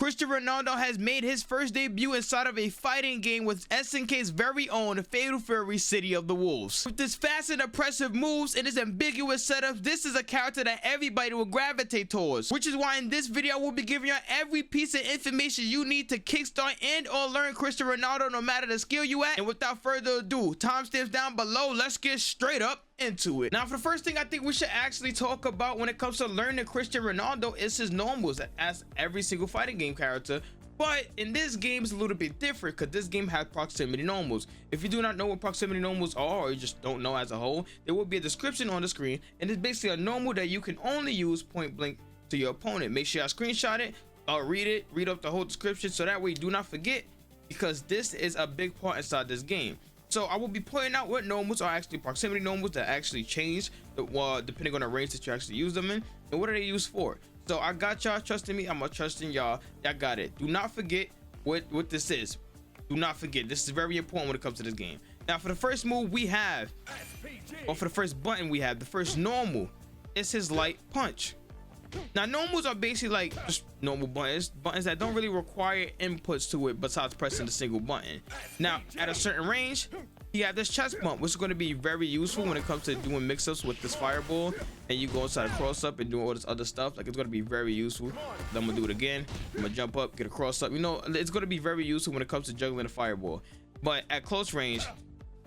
Cristiano Ronaldo has made his first debut inside of a fighting game with SNK's very own Fatal Fury City of the Wolves. With his fast and impressive moves and his ambiguous setup, this is a character that everybody will gravitate towards, which is why in this video I will be giving you every piece of information you need to kickstart and or learn Cristiano Ronaldo no matter the skill you at. And without further ado, timestamps down below, let's get straight up into it. Now, for the first thing I think we should actually talk about when it comes to learning Cristiano Ronaldo is his normals, as every single fighting game character. But in this game it's a little bit different because this game has proximity normals. If you do not know what proximity normals are, or you just don't know as a whole, there will be a description on the screen, and it's basically a normal that you can only use point blank to your opponent. Make sure I screenshot it, read up the whole description so that way you do not forget, because this is a big part inside this game. So I will be pointing out what normals are actually proximity normals that actually change depending on the range that you actually use them in, and what are they used for. So I got y'all trusting me, I'm gonna trust in y'all. Y'all got it. Do not forget what this is. Do not forget, this is very important when it comes to this game. Now for the first move we have, or for the first button we have, the first normal is his light punch. Now normals are basically like just normal buttons that don't really require inputs to it besides pressing the single button. Now at a certain range you have this chest bump, which is going to be very useful when it comes to doing mix-ups with this fireball, and you go inside a cross-up and doing all this other stuff. Like, it's going to be very useful. Then I'm gonna do it again. I'm gonna jump up, get a cross-up. You know, it's going to be very useful when it comes to juggling the fireball. But at close range,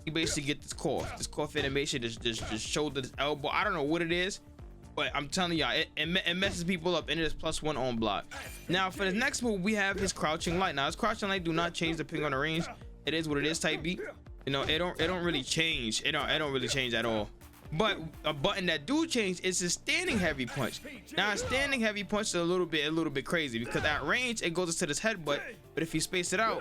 you basically get this cough animation, this shoulder, this elbow. I don't know what it is, but I'm telling y'all, it messes people up, and it is +1 on block. Now for the next move we have his crouching light. Now his crouching light do not change depending on the range. It is what it is, type beat. You know, it don't really change. It don't really change at all. But a button that do change is his standing heavy punch. Now his standing heavy punch is a little bit crazy, because at range it goes into this headbutt, but if you space it out,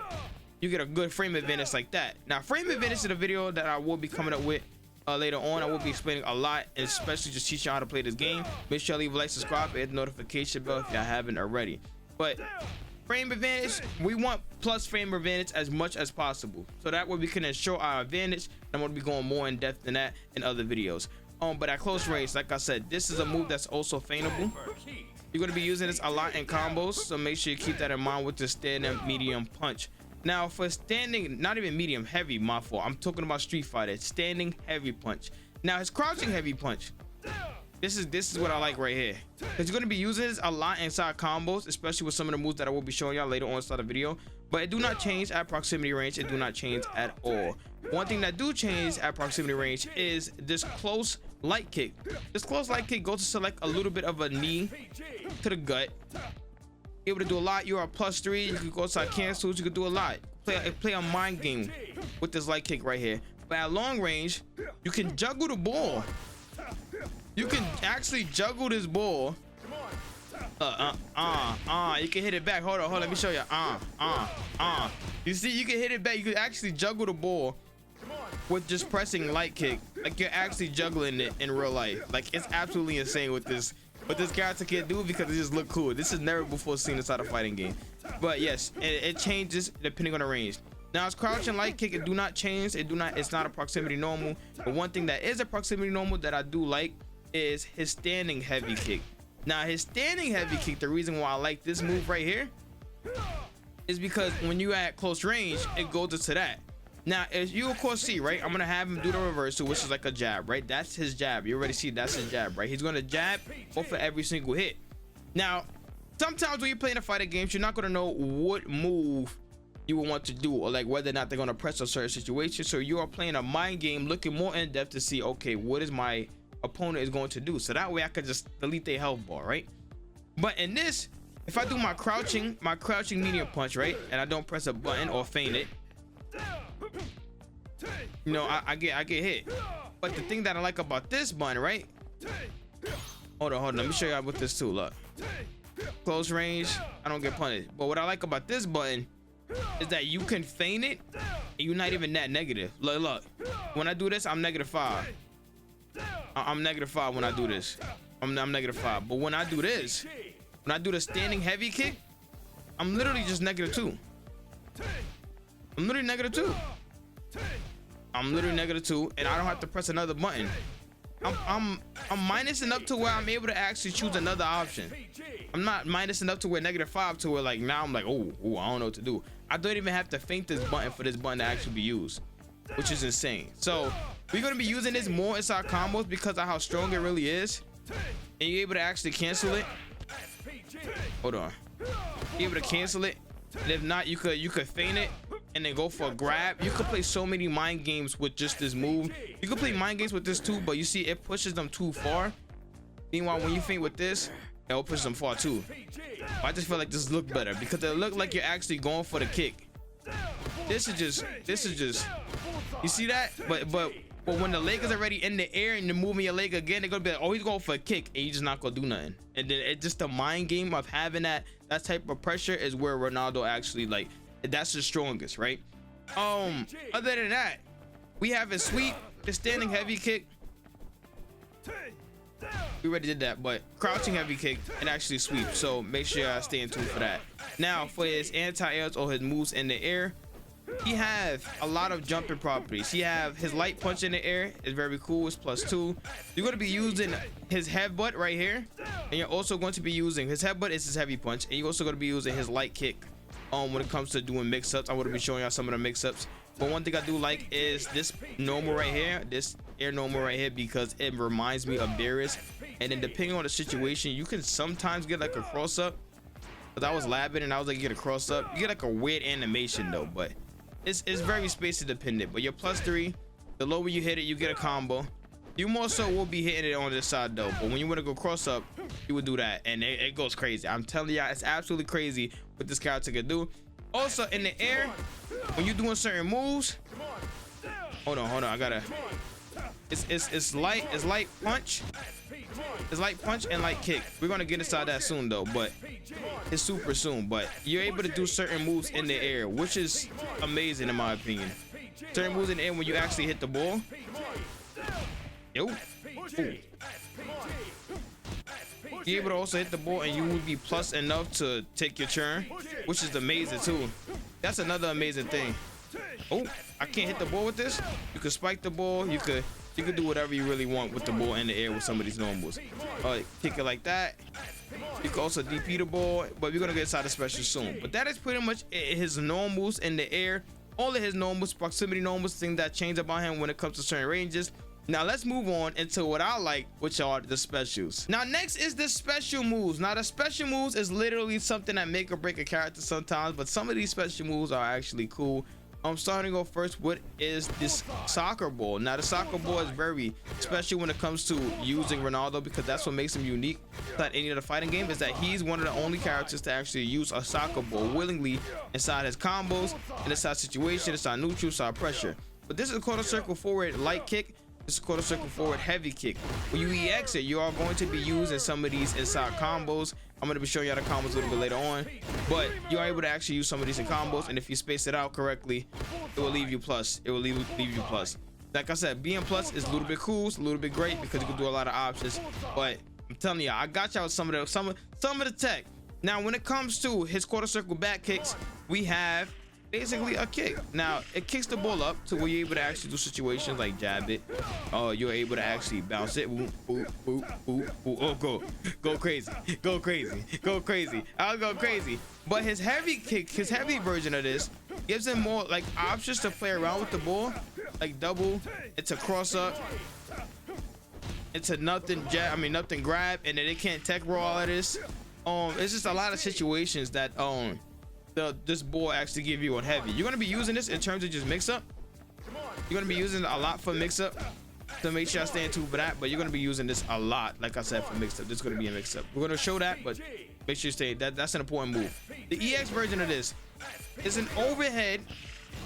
you get a good frame advantage like that. Now frame advantage is a video that I will be coming up with later on. I will be explaining a lot, and especially just teaching you how to play this game. Make sure you leave a like, subscribe, and hit the notification bell if y'all haven't already. But frame advantage, we want plus frame advantage as much as possible, so that way we can ensure our advantage. I'm going to be going more in depth than that in other videos. But at close range, like I said, this is a move that's also feightable. You're going to be using this a lot in combos, so make sure you keep that in mind with the standing medium punch. Now for standing, not even medium, heavy, my fault, I'm talking about Street Fighter, standing heavy punch. Now his crouching heavy punch, this is what I like right here, because you're going to be using this a lot inside combos, especially with some of the moves that I will be showing y'all later on inside the video. But it do not change at proximity range. It do not change at all. One thing that do change at proximity range is this close light kick. This close light kick goes to select a little bit of a knee to the gut. Able to do a lot. You are +3. You can go outside cancels. You can do a lot. Play a mind game with this light kick right here. But at long range, you can juggle the ball. You can actually juggle this ball. You can hit it back. Hold on, let me show you. You see, you can hit it back. You can actually juggle the ball with just pressing light kick. Like you're actually juggling it in real life. Like, it's absolutely insane what this character can do, because it just look cool. This is never before seen inside a fighting game. But yes, it changes depending on the range. Now his crouching light kick, it do not change. It's not a proximity normal. But one thing that is a proximity normal that I do like is his standing heavy kick. Now his standing heavy kick, the reason why I like this move right here is because when you at close range, it goes into that. Now as you of course see, right, I'm gonna have him do the reversal, which is like a jab, right? That's his jab. You already see that's his jab, right? He's gonna jab off of every single hit. Now sometimes when you're playing a fighting games, you're not gonna know what move you will want to do, or like whether or not they're gonna press a certain situation. So you are playing a mind game, looking more in depth to see, okay, what is my opponent is going to do, so that way I could just delete their health bar, right? But in this, if I do my crouching medium punch, right, and I don't press a button or feint it, you know, I get hit. But the thing that I like about this button, right, hold on, let me show you with this too. Look, close range, I don't get punished. But what I like about this button is that you can feint it and you're not even that negative. Look, when I do this, I'm -5. I'm -5 when I do this. I'm -5. But when I do this, when I do the standing heavy kick, I'm literally just -2. I'm literally -2. I'm literally -2, and I don't have to press another button. I'm minusing up to where I'm able to actually choose another option. I'm not minusing up to where -5 to where like now I'm like, oh, I don't know what to do. I don't even have to think this button for this button to actually be used, which is insane. So we're gonna be using this more inside combos because of how strong it really is, and you're able to actually cancel it. Hold on, you're able to cancel it, and if not, you could feint it and then go for a grab. You could play so many mind games with just this move. You could play mind games with this too, but you see it pushes them too far. Meanwhile, when you feint with this, it'll push them far too. I just feel like this look better because it look like you're actually going for the kick. This is just you see that, but when the leg is already in the air and you're moving your leg again, they're gonna be like, oh, he's going for a kick, and you're just not gonna do nothing. And then it's just the mind game of having that type of pressure is where Ronaldo actually, like, that's the strongest, right? Other than that, we have his sweep, his standing heavy kick. We already did that, but crouching heavy kick and actually sweep. So make sure I stay in tune for that. Now for his anti-airs or his moves in the air, he have a lot of jumping properties. He have his light punch in the air is very cool. It's +2. You're going to be using his headbutt right here, and you're also going to be using his headbutt is his heavy punch, and you're also going to be using his light kick. When it comes to doing mix-ups, I want to be showing y'all some of the mix-ups. But one thing I do like is this normal right here, this air normal right here, because it reminds me of Darius. And then depending on the situation, you can sometimes get like a cross-up. Because I was labbing and I was like, you get a cross-up. You get like a weird animation though, but it's very space dependent. But you're +3. The lower you hit it, you get a combo. You more so will be hitting it on this side though, but when you want to go cross-up, you would do that, and it goes crazy. I'm telling y'all, it's absolutely crazy what this character can do. Also in the air, when you're doing certain moves, hold on, I gotta, it's light punch, and light kick. We're gonna get inside that soon though, but it's super soon. But you're able to do certain moves in the air, which is amazing in my opinion. Certain moves in the air when you actually hit the ball. Yo. Ooh. You're able to also hit the ball and you would be plus enough to take your turn, which is amazing too. That's another amazing thing. Oh, I can't hit the ball with this. You could spike the ball. You could do whatever you really want with the ball in the air with some of these normals. Kick it like that. You can also DP the ball, but we're gonna get inside the special soon. But that is pretty much his normals in the air. All of his normals, proximity normals, things that change about him when it comes to certain ranges. Now let's move on into what I like, which are the specials. Now next is the special moves. Now the special moves is literally something that make or break a character sometimes, but some of these special moves are actually cool. I'm starting off first. What is this soccer ball? Now the soccer ball is very special when it comes to using Ronaldo, because that's what makes him unique than any other fighting game, is that he's one of the only characters to actually use a soccer ball willingly inside his combos, and inside situation, inside neutral, inside pressure. But this is a quarter circle forward light kick. This is quarter circle forward heavy kick. When you EX it, you are going to be using some of these inside combos. I'm going to be showing y'all the combos a little bit later on, but you are able to actually use some of these in combos, and if you space it out correctly, it will leave you plus. It will leave you plus. Like I said, being plus is a little bit cool, it's a little bit great because you can do a lot of options. But I'm telling y'all, I got y'all some of the tech. Now when it comes to his quarter circle back kicks, we have basically a kick. Now it kicks the ball up to where you're able to actually do situations like jab it. You're able to actually bounce it. Boop, boop, boop, boop, boop. Oh, go crazy, go crazy, go crazy. I'll go crazy. But his heavy kick, his heavy version of this, gives him more like options to play around with the ball, like double. It's a cross up. It's a nothing jab. Nothing grab, and then it can't tech roll all of this. It's just a lot of situations that this ball actually give you on heavy. You're gonna be using this in terms of just mix up. You're gonna be using it a lot for mix up, to make sure I stay in tune for that. But you're gonna be using this a lot, like I said, for mix up. This is gonna be a mix up. We're gonna show that, but make sure you stay. That's an important move. The EX version of this is an overhead.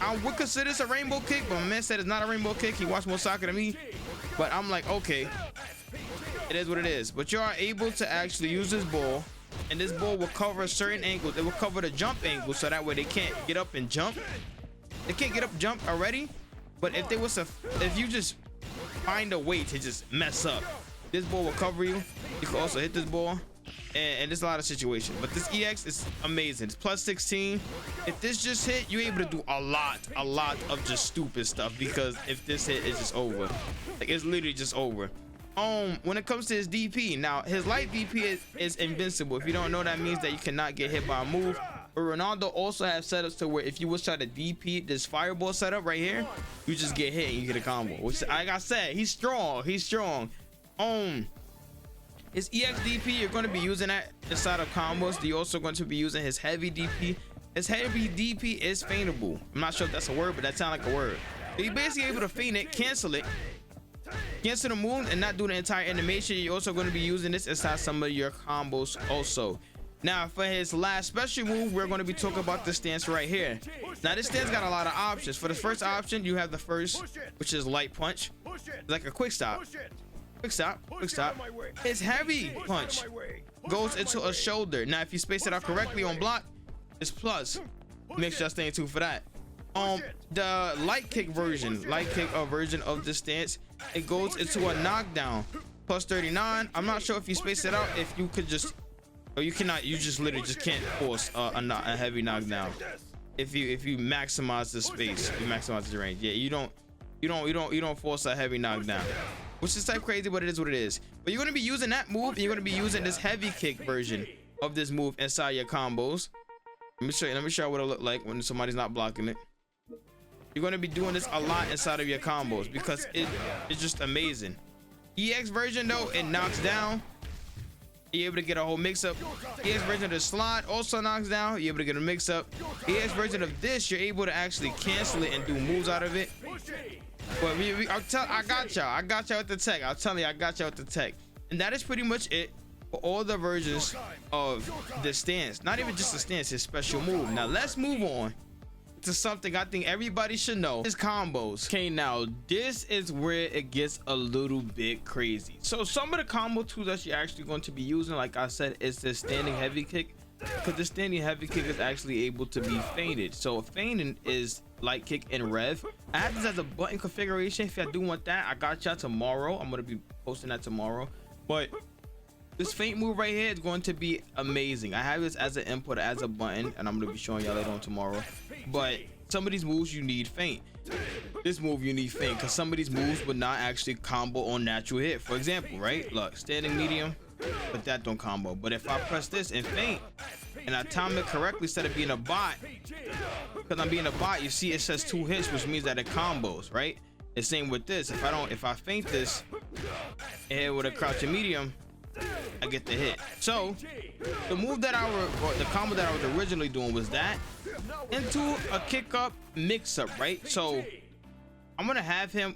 I would consider this a rainbow kick, but my man said it's not a rainbow kick. He watched more soccer than me, but I'm like, okay, it is what it is. But you are able to actually use this ball, and this ball will cover certain angles. It will cover the jump angle, so that way they can't get up and jump. They can't get up jump already, but if you just find a way to just mess up, this ball will cover you. You can also hit this ball, and there's a lot of situations. But this EX is amazing. It's +16. If this just hit, you're able to do a lot of just stupid stuff, because if this hit, it's just over. Like, it's literally just over. When it comes to his DP, now his light DP is invincible. If you don't know, that means that you cannot get hit by a move. But Ronaldo also has setups to where if you was trying to DP this fireball setup right here, you just get hit and you get a combo. Which, like I said, he's strong. His EX DP, you're going to be using that inside of combos. You're also going to be using his heavy DP. His heavy DP is feintable. I'm not sure if that's a word, but that sounds like a word. So you're basically able to feint it, cancel the move, and not do the entire animation. You're also going to be using this inside some of your combos also. Now for his last special move, we're going to be talking about this stance right here. Now this stance got a lot of options. For the first option, you have the first, which is light punch. It's like a quick stop. Quick stop. His heavy punch goes into a shoulder. Now if you space it out correctly on block, it's plus. Make sure I stay tuned for that. The light kick version of this stance, it goes into a knockdown plus 39. I'm not sure if you space it out, if you could just, or you cannot, you just literally just can't force a heavy knockdown. If you maximize the space, you maximize the range. Yeah, you don't force a heavy knockdown, which is type crazy, but it is what it is. But you're gonna be using that move, and you're gonna be using this heavy kick version of this move inside your combos. Let me show you what it look like when somebody's not blocking it. You're going to be doing this a lot inside of your combos because it's just amazing. EX version though, it knocks down. You're able to get a whole mix-up. EX version of the slide also knocks down. You're able to get a mix-up. EX version of this, you're able to actually cancel it and do moves out of it. But I got y'all with the tech. I'll tell you, I got y'all with the tech. And that is pretty much it for all the versions of the stance. Not even just the stance, his special move. Now let's move on to something I think everybody should know, is combos. Okay, now this is where it gets a little bit crazy. So some of the combo tools that you're actually going to be using, like I said, is the standing heavy kick, because the standing heavy kick is actually able to be feinted. So feinting is light kick and rev. I have this as a button configuration. If I do want that, I got y'all tomorrow. I'm going to be posting that tomorrow. But this feint move right here is going to be amazing. I have this as an input, as a button, and I'm going to be showing y'all later on tomorrow. But some of these moves you need feint. This move you need feint, because some of these moves would not actually combo on natural hit. For example, right? Look, standing medium, but that don't combo. But if I press this and feint, and I time it correctly instead of being a bot, because I'm being a bot, you see it says 2 hits, which means that it combos, right? The same with this. If I feint this and hit with a crouching medium, I get the hit. So the move that the combo that I was originally doing was that into a kick up mix up, right? So I'm gonna have him,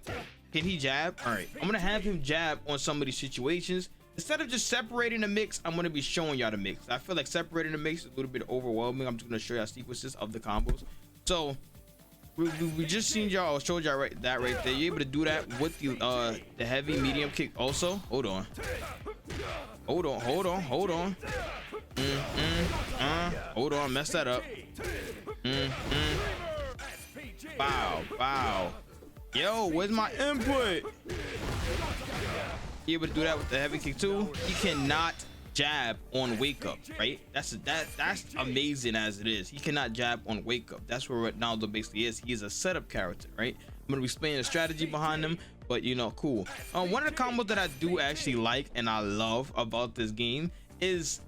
can he jab? All right, I'm gonna have him jab on some of these situations. Instead of just separating the mix, I'm gonna be showing y'all the mix. I feel like separating the mix is a little bit overwhelming. I'm just gonna show y'all sequences of the combos. So we just seen y'all, or showed y'all right there. You're able to do that with the heavy medium kick also. Hold on. Hold on, mess that up. Wow. Yo, where's my input? You able to do that with the heavy kick too. He cannot jab on wake up, right? That's amazing as it is. He cannot jab on wake up. That's where Ronaldo basically is. He is a setup character, right? I'm gonna be explaining the strategy behind him, but you know, cool. One of the combos that I do actually like and I love about this game is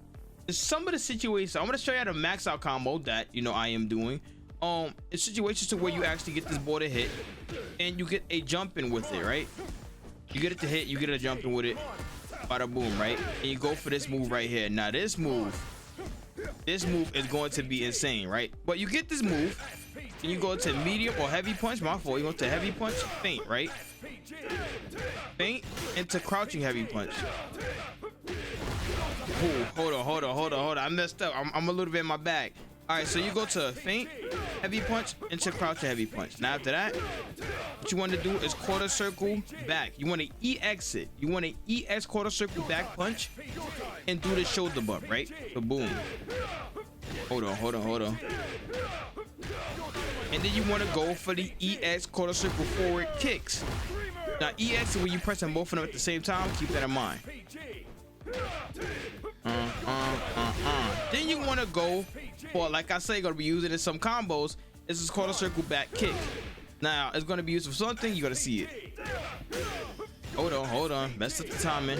some of the situations. I'm gonna show you the max out combo that I am doing. It's situations to where you actually get this ball to hit and you get a jump in with it, right? You get it to hit, you get a jump in with it. Bada boom, right? And you go for this move right here. Now this move is going to be insane, right? But you get this move and you go to medium or heavy punch. My fault. You go to heavy punch, feint, right? Feint into crouching heavy punch. Ooh, hold on. I messed up. I'm a little bit in my bag. All right, so you go to feint, heavy punch, into crouching heavy punch. Now after that, what you want to do is quarter circle back. You want to EX it. You want to EX quarter circle back punch and do the shoulder bump, right? So boom. Hold on. And then you want to go for the EX quarter circle forward kicks. Now EX is when you pressing both of them at the same time. Keep that in mind. Then you want to go for, like I say, you're gonna be using in some combos. This is quarter circle back kick. Now it's gonna be used for something. You gotta see it. Hold on. Messed up the timing.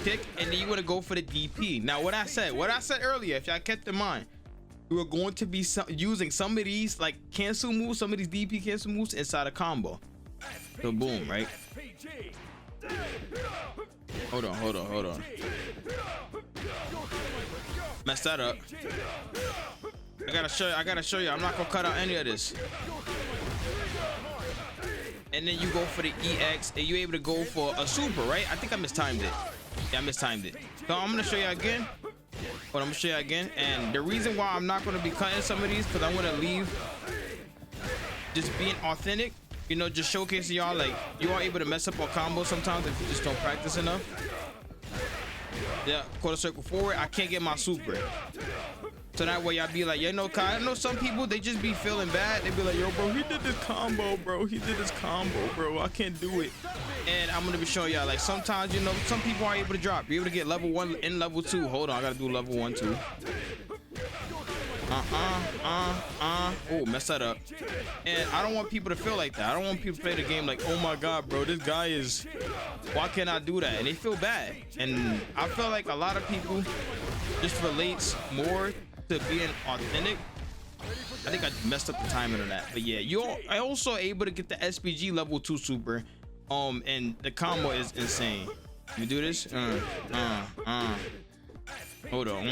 Kick, and then you want to go for the DP. Now, what I said earlier, if y'all kept in mind, we were going to be using some of these like cancel moves, some of these DP cancel moves inside a combo. So boom, right? Hold on. Messed that up. I gotta show you. I'm not gonna cut out any of this. And then you go for the EX, and you're able to go for a super, right? I think I mistimed it. Yeah, I mistimed it. So I'm gonna show you again. But I'm gonna show you again. And the reason why I'm not gonna be cutting some of these, because I want to leave just being authentic. You know, just showcasing y'all like you are able to mess up on combos sometimes if you just don't practice enough. Yeah, quarter circle forward. I can't get my super. So that way y'all be like, you know, I know some people, they just be feeling bad. They be like, yo, bro, he did this combo, bro. I can't do it. And I'm gonna be showing y'all like sometimes, you know, some people are able to drop. You're able to get level 1 and level 2. Hold on, I gotta do level 1 too. Oh, mess that up. And I don't want people to feel like that. I don't want people to play the game like, oh my god, bro, this guy is, why can't I do that? And they feel bad. And I feel like a lot of people just relates more to being authentic. I think I messed up the timing of that, but yeah, I also able to get the SPG level 2 super, and the combo is insane. You do this, hold on,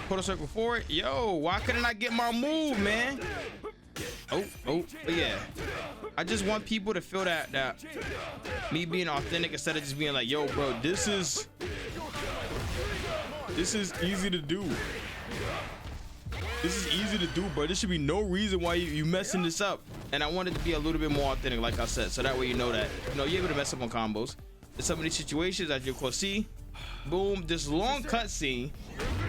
quarter circle forward. Yo, why couldn't I get my move, man? Oh, but yeah, I just want people to feel that me being authentic instead of just being like, yo, bro, this is easy to do. This is easy to do, bro. There should be no reason why you messing this up. And I wanted to be a little bit more authentic, like I said, so that way you know that, you know, you're able to mess up on combos. In some of these situations, as you can see, boom, this long cutscene,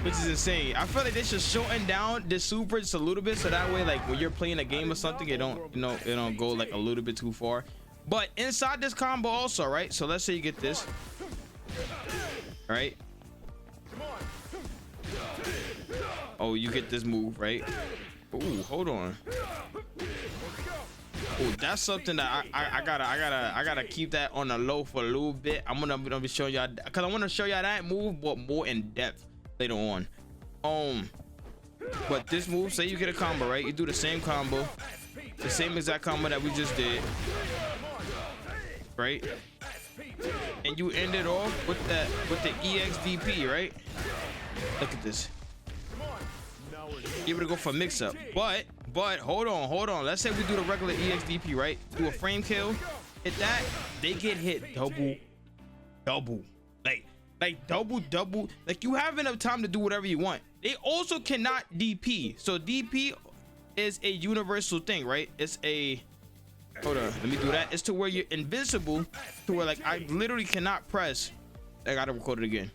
which is insane. I feel like they should shorten down this super just a little bit, so that way, like when you're playing a game or something, it don't, you know, it don't go like a little bit too far. But inside this combo also, right? So let's say you get this, right? Oh, you get this move, right? Oh, hold on. Oh, that's something that I gotta keep that on the low for a little bit. I'm gonna be showing y'all, because I want to show y'all that move, but more in depth later on. But this move, say you get a combo, right? You do the same combo, the same exact combo that we just did, right? And you end it off with the EXDP, right? Look at this. You're able to go for mix up, but hold on. Let's say we do the regular EXDP, right? Do a frame kill, hit that, they get hit double, like double. Like you have enough time to do whatever you want. They also cannot DP. So DP is a universal thing, right? It's a, hold on, let me do that. It's to where you're invincible, to where like I literally cannot press. I gotta record it again.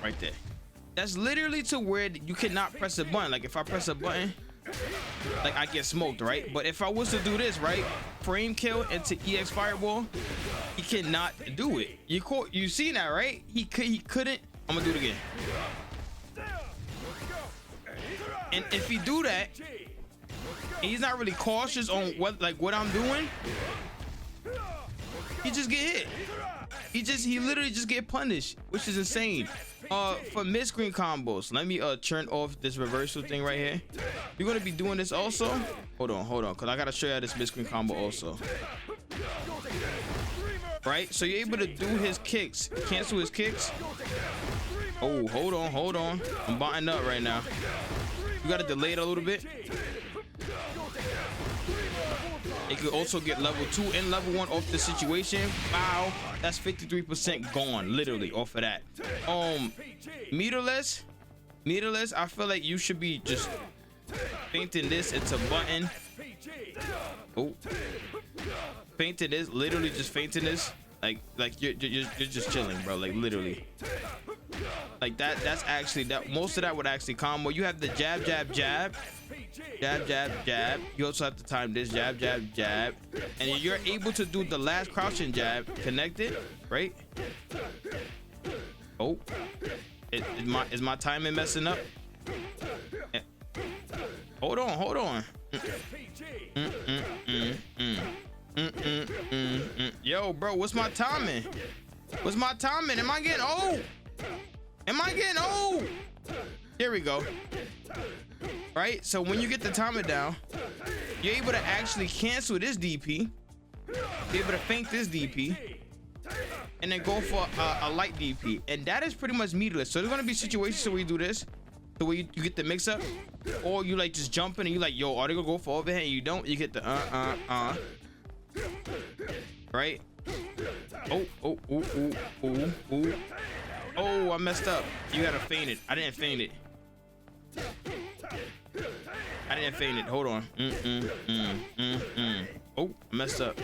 Right there. That's literally to where you cannot press a button. Like if I press a button, like I get smoked, right? But if I was to do this, right, frame kill into EX fireball, he cannot do it. You see that, right? He couldn't. I'm gonna do it again. And if he do that, and he's not really cautious on what I'm doing, he just get hit. He literally just get punished, which is insane. For mid-screen combos, let me turn off this reversal thing right here. You're gonna be doing this also. Hold on, because I gotta show you this mid-screen combo also. Right, so you're able to do his kicks, cancel his kicks. Oh, hold on. I'm botting up right now. You gotta delay it a little bit. It could also get level 2 and level 1 off the situation. Wow, that's 53% gone, literally, off of that. Meterless, I feel like you should be just painting this into button. Oh, painting this, literally just fainting this. Like you're just chilling, bro. Like literally. Like that's actually that. Most of that would actually combo. You have the jab. You also have to time this jab, and you're able to do the last crouching jab, connect it, right? Oh, is my timing messing up? Hold on. Yo, bro, what's my timing? Am I getting old? Here we go. Right, so when you get the timer down, you're able to actually cancel this DP. You're able to feint this DP and then go for a light DP, and that is pretty much meatless. So there's gonna be situations where you do this, the way you get the mix up, or you like just jumping and you like, yo, are they gonna go for overhead and you don't, you get the right? Oh, I messed up. You gotta feint it. I didn't feint it. Hold on. Oh, I messed up.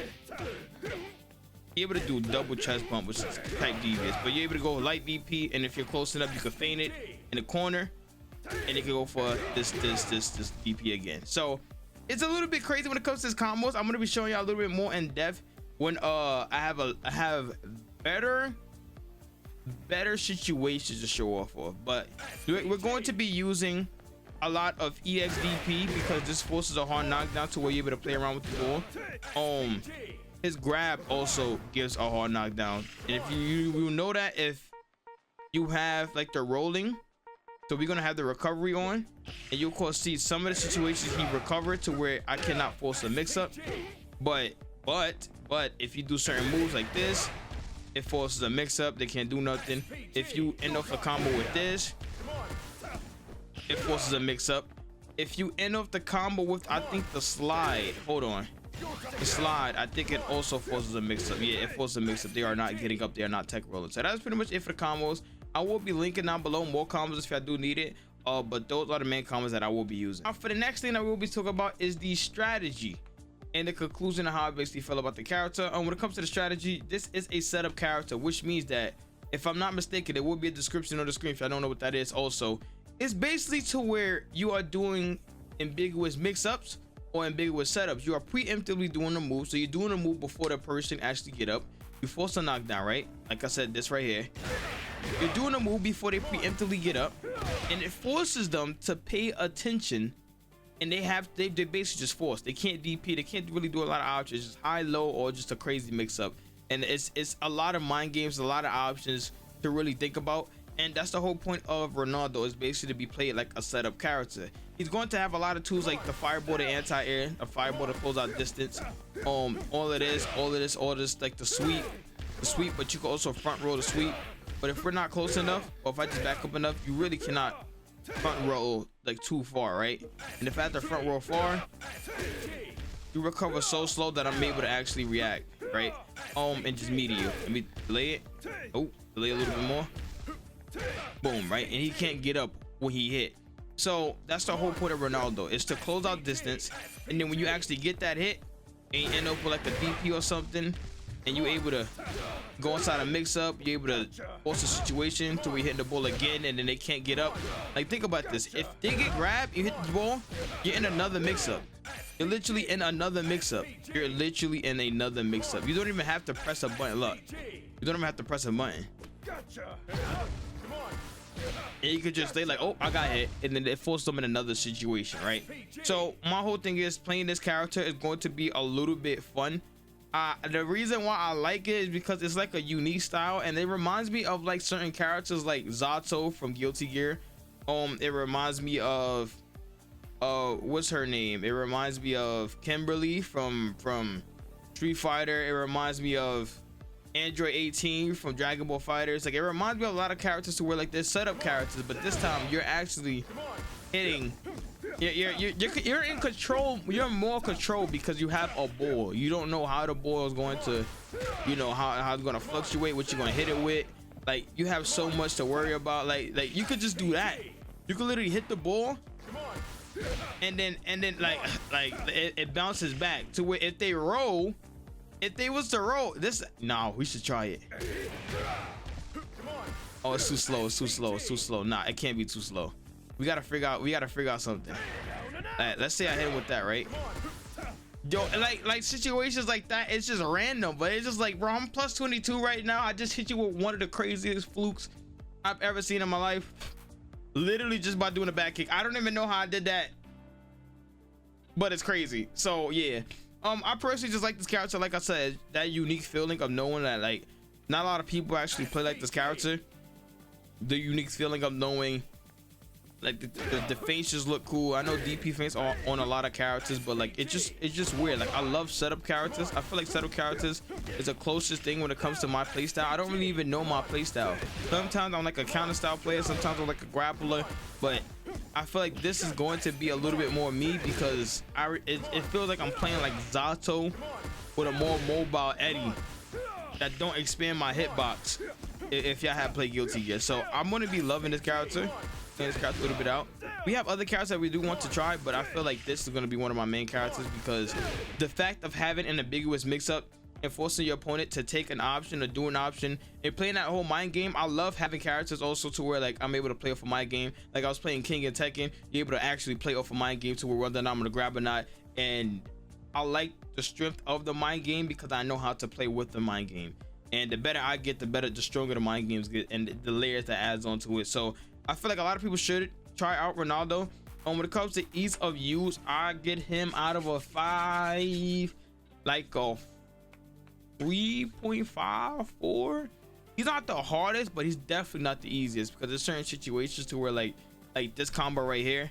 You're able to do double chest bump, which is type devious, but you're able to go light DP, and if you're close enough, you can feint it in the corner, and you can go for this DP again. So it's a little bit crazy when it comes to this combos. I'm gonna be showing y'all a little bit more in depth when I have better situations to show off of. But we're going to be using a lot of EXDP because this forces a hard knockdown to where you're able to play around with the ball. His grab also gives a hard knockdown, and if you will know that if you have like the rolling, so we're gonna have the recovery on, and you'll of course see some of the situations he recovered to where I cannot force a mix up, but if you do certain moves like this, it forces a mix up. They can't do nothing. If you end off a combo with this, it forces a mix up. If you end off the combo with, I think, the slide, hold on, the slide, I think it also forces a mix up. Yeah, it forces a mix up. They are not getting up, they are not tech rolling. So that's pretty much it for the combos. I will be linking down below more combos if I do need it, but those are the main combos that I will be using. Now for the next thing that we will be talking about is the strategy and the conclusion of how I basically feel about the character. When it comes to the strategy, this is a setup character, which means that if I'm not mistaken, there will be a description on the screen if I don't know what that is. Also, it's basically to where you are doing ambiguous mix-ups or ambiguous setups. You are preemptively doing the move, so you're doing a move before the person actually get up. You force a knockdown, right? Like I said, this right here, you're doing a move before they preemptively get up, and it forces them to pay attention, and they basically just force. They can't DP, they can't really do a lot of options, just high, low, or just a crazy mix-up. And it's a lot of mind games, a lot of options to really think about. And that's the whole point of Ronaldo, is basically to be played like a setup character. He's going to have a lot of tools like the fireball to anti-air, a fireball to close out distance, all of this, like the sweep, but you can also front roll the sweep. But if we're not close enough, or if I just back up enough, you really cannot front roll like too far, right? And if I have to front roll far, you recover so slow that I'm able to actually react, right? And just meet you. Let me delay it. Oh, delay a little bit more. Boom, right? And he can't get up when he hit. So that's the whole point of Ronaldo, is to close out distance, and then when you actually get that hit and you end up with like a DP or something, and you're able to go inside a mix-up, you're able to force a situation to where you're hitting the ball again and then they can't get up. Like, think about this. If they get grabbed, you hit the ball, you're in another mix-up. You're literally in another mix-up. You don't even have to press a button. Look, you don't even have to press a button. And you could just stay like, oh, I got hit, and then it forces them in another situation, right? So my whole thing is, playing this character is going to be a little bit fun. The reason why I like it is because it's like a unique style, and it reminds me of like certain characters like Zato from Guilty Gear. It reminds me of what's her name? It reminds me of Kimberly from Street Fighter. It reminds me of Android 18 from Dragon Ball FighterZ. Like, it reminds me of a lot of characters to where like they're setup characters, but this time you're actually hitting. You're in control. You're more control because you have a ball. You don't know how the ball is going to, you know, how it's going to fluctuate, what you're going to hit it with. Like, you have so much to worry about. Like you could just do that. You could literally hit the ball, and then like it bounces back to where if they was to roll this, no, we should try it. Oh, it's too slow. Nah, it can't be too slow. We gotta figure out something. Let's say I hit him with that, right? Yo, like situations like that, it's just random, but it's just like, bro, I'm plus 22 right now. I just hit you with one of the craziest flukes I've ever seen in my life. Literally just by doing a back kick. I don't even know how I did that. but it's crazy. So yeah, I personally just like this character. Like I said, that unique feeling of knowing that like not a lot of people actually play like this character. The unique feeling of knowing like the faces look cool. I know DP faces are on a lot of characters, but like it's just weird. Like I love setup characters. I feel like setup characters is the closest thing when it comes to my playstyle. I don't really even know my playstyle. Sometimes I'm like a counter style player, sometimes I'm like a grappler, but I feel like this is going to be a little bit more me because it feels like I'm playing like Zato with a more mobile Eddie that don't expand my hitbox. If y'all have played Guilty Gear, so I'm gonna be loving this character. This character a little bit out. We have other characters that we do want to try, but I feel like this is going to be one of my main characters because the fact of having an ambiguous mix-up and forcing your opponent to take an option or do an option and playing that whole mind game. I love having characters also to where like I'm able to play off of my game. Like I was playing King and Tekken, you're able to actually play off of mind game to where whether or not I'm gonna grab or not. And I like the strength of the mind game because I know how to play with the mind game. And the better I get, the stronger the mind games get and the layers that adds onto it. So I feel like a lot of people should try out Ronaldo. When it comes to ease of use, I get him out of a 5, like a 3.5, 4. He's not the hardest, but he's definitely not the easiest because there's certain situations to where like this combo right here,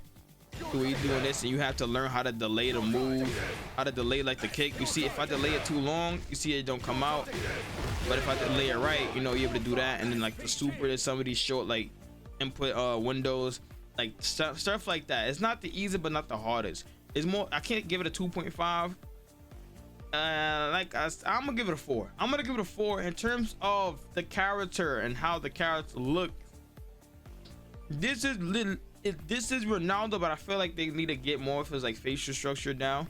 where you're doing this and you have to learn how to delay the move, how to delay like the kick. You see, if I delay it too long, you see it don't come out. But if I delay it right, you know, you're able to do that. And then like the super, there's some of these short like input windows, like stuff like that. It's not the easy but not the hardest. It's more, I can't give it a 2.5. I'm gonna give it a 4. I'm gonna give it a 4 in terms of the character and how the character looks. This is Ronaldo, but I feel like they need to get more of his like facial structure down.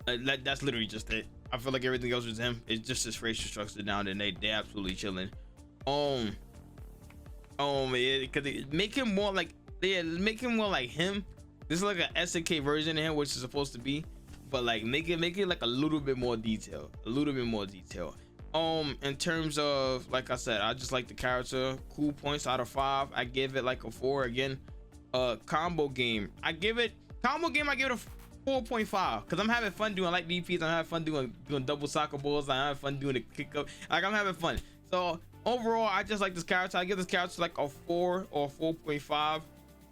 That's literally just it. I feel like everything else with him is just his facial structure down, and they absolutely chilling. Man, because they make him more like him. This is like a SNK version of him, which is supposed to be, but like make it like a little bit more detail, in terms of, like I said, I just like the character. Cool points out of 5. I give it like a 4 again. Combo game, I give it a 4.5 because I'm having fun doing like DPs. I'm having fun doing double soccer balls. I'm having fun doing a kick up. Like I'm having fun. So overall, I just like this character. I give this character like a 4 or 4.5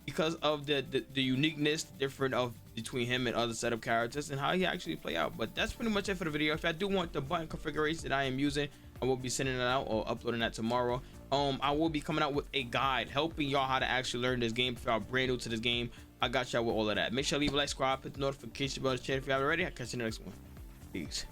because of the uniqueness, different of between him and other setup characters and how he actually play out. But that's pretty much it for the video. If I do want the button configuration that I am using, I will be sending it out or uploading that tomorrow. I will be coming out with a guide helping y'all how to actually learn this game. If y'all brand new to this game, I got y'all with all of that. Make sure to leave a like, subscribe, hit the notification bell, share if you haven't already. I'll catch you in the next one. Peace.